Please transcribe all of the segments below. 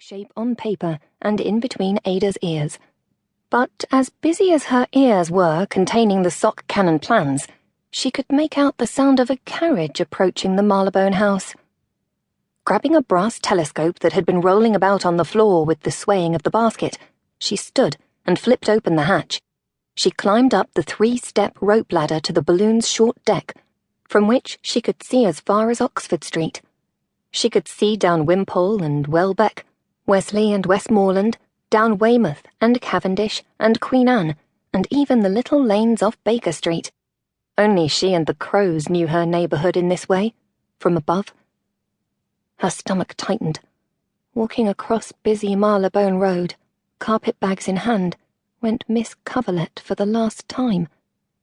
shape on paper and in between Ada's ears. But as busy as her ears were containing the sock cannon plans, she could make out the sound of a carriage approaching the Marylebone house. Grabbing a brass telescope that had been rolling about on the floor with the swaying of the basket, she stood and flipped open the hatch. She climbed up the 3-step rope ladder to the balloon's short deck, from which she could see as far as Oxford Street. She could see down Wimpole and Welbeck, Wesley and Westmoreland, down Weymouth and Cavendish and Queen Anne, and even the little lanes off Baker Street. Only she and the crows knew her neighbourhood in this way, from above. Her stomach tightened. Walking across busy Marylebone Road, carpet-bags in hand, went Miss Coverlet for the last time,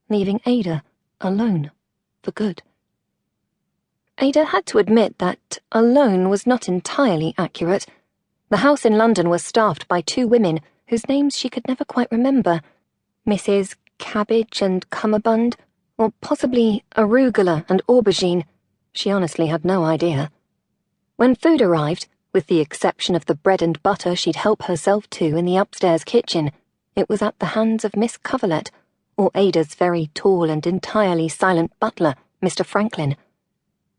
leaving Ada alone for good. Ada had to admit that alone was not entirely accurate. The house in London was staffed by 2 women whose names she could never quite remember, Mrs. Cabbage and Cummerbund, or possibly Arugula and Aubergine. She honestly had no idea. When food arrived, with the exception of the bread and butter she'd help herself to in the upstairs kitchen, it was at the hands of Miss Coverlet, or Ada's very tall and entirely silent butler, Mr. Franklin.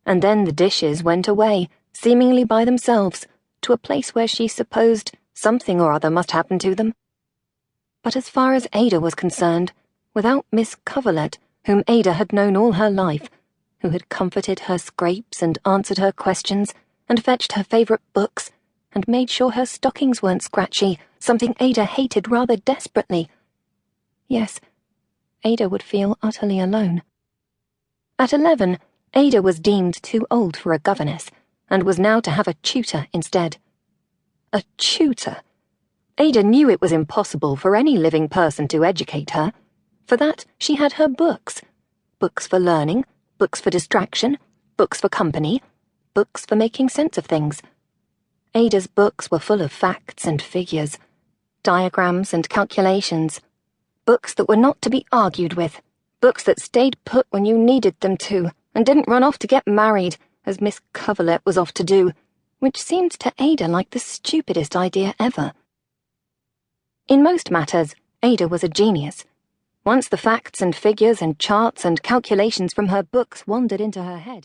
And then the dishes went away, seemingly by themselves, to a place where she supposed something or other must happen to them. But as far as Ada was concerned, without Miss Coverlet, whom Ada had known all her life, who had comforted her scrapes and answered her questions, and fetched her favourite books, and made sure her stockings weren't scratchy, something Ada hated rather desperately. Yes, Ada would feel utterly alone. At 11, Ada was deemed too old for a governess, and was now to have a tutor instead. A tutor? Ada knew it was impossible for any living person to educate her. For that, she had her books. Books for learning, books for distraction, books for company, books for making sense of things. Ada's books were full of facts and figures, diagrams and calculations, books that were not to be argued with, books that stayed put when you needed them to, and didn't run off to get married, as Miss Coverlet was off to do, which seemed to Ada like the stupidest idea ever. In most matters, Ada was a genius. Once the facts and figures and charts and calculations from her books wandered into her head,